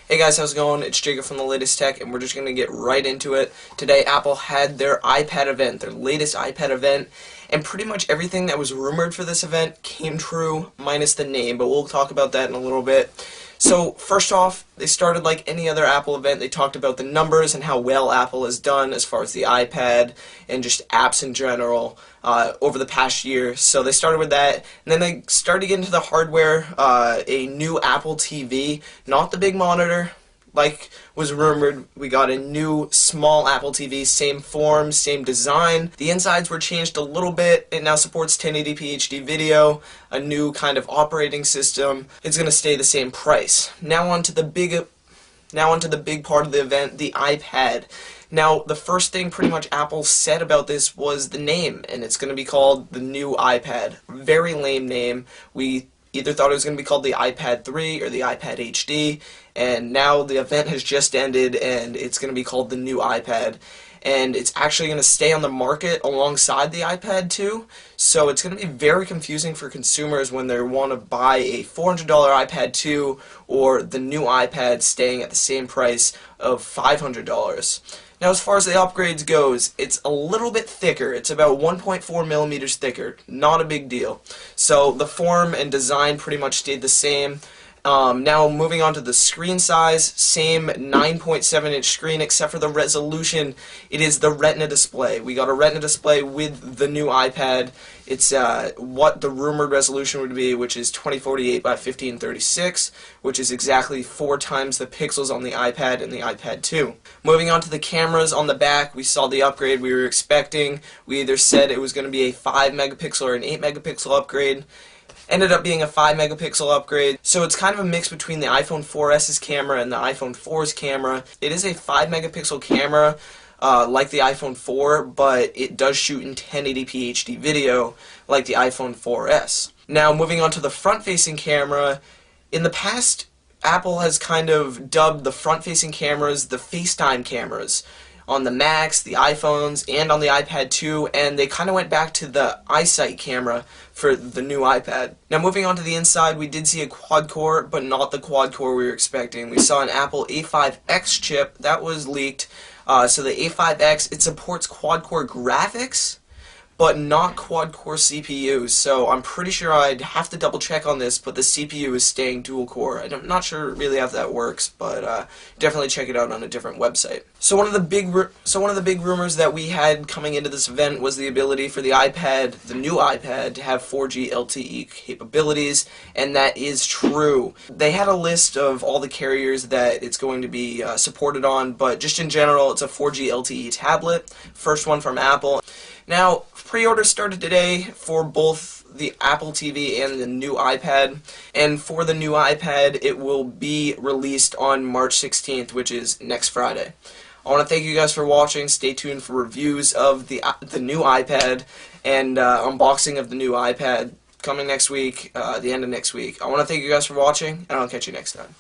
Hey guys, how's it going? It's Jacob from the Latest Tech, and we're just going to get right into it. Today, Apple had their iPad event, their latest iPad event, and pretty much everything that was rumored for this event came true, minus the name, but we'll talk about that in a little bit. So, first off, they started like any other Apple event. They talked about the numbers and how well Apple has done as far as the iPad and just apps in general over the past year. So they started with that, and then they started to get into the hardware, a new Apple TV, not the big monitor, like was rumored. We got a new small Apple TV, same form, same design. The insides were changed a little bit. It now supports 1080p HD video, a new kind of operating system. It's going to stay the same price. Now on to the big part of the event, the iPad. Now, the first thing pretty much Apple said about this was the name, and it's going to be called the new iPad. Very lame name. We either thought it was going to be called the iPad 3 or the iPad HD, and now the event has just ended and it's going to be called the new iPad. And it's actually going to stay on the market alongside the iPad 2, so it's going to be very confusing for consumers when they want to buy a $400 iPad 2 or the new iPad staying at the same price of $500. Now, as far as the upgrades goes, it's a little bit thicker. It's about 1.4 millimeters thicker. Not a big deal. So the form and design pretty much stayed the same. Now moving on to the screen size, same 9.7-inch screen except for the resolution. It is the Retina display. We got a Retina display with the new iPad. It's what the rumored resolution would be, which is 2048 by 1536, which is exactly 4 times the pixels on the iPad and the iPad 2. Moving on to the cameras on the back, we saw the upgrade we were expecting. We either said it was going to be a 5 megapixel or an 8 megapixel upgrade. Ended up being a 5 megapixel upgrade, so it's kind of a mix between the iPhone 4S's camera and the iPhone 4's camera. It is a 5 megapixel camera, like the iPhone 4, but it does shoot in 1080p HD video like the iPhone 4S. Now, moving on to the front-facing camera, in the past, Apple has kind of dubbed the front-facing cameras the FaceTime cameras on the Macs, the iPhones, and on the iPad 2, and they kind of went back to the iSight camera for the new iPad. Now moving on to the inside, we did see a quad-core, but not the quad-core we were expecting. We saw an Apple A5X chip that was leaked. So the A5X, it supports quad-core graphics, but not quad-core CPUs, so I'm pretty sure I'd have to double-check on this, but the CPU is staying dual-core. I'm not sure really how that works, but definitely check it out on a different website. So one of the big rumors that we had coming into this event was the ability for the iPad, the new iPad, to have 4G LTE capabilities, and that is true. They had a list of all the carriers that it's going to be supported on, but just in general, it's a 4G LTE tablet, first one from Apple. Now, pre-orders started today for both the Apple TV and the new iPad, and for the new iPad, it will be released on March 16th, which is next Friday. I want to thank you guys for watching. Stay tuned for reviews of the new iPad and unboxing of the new iPad coming next week, the end of next week. I want to thank you guys for watching, and I'll catch you next time.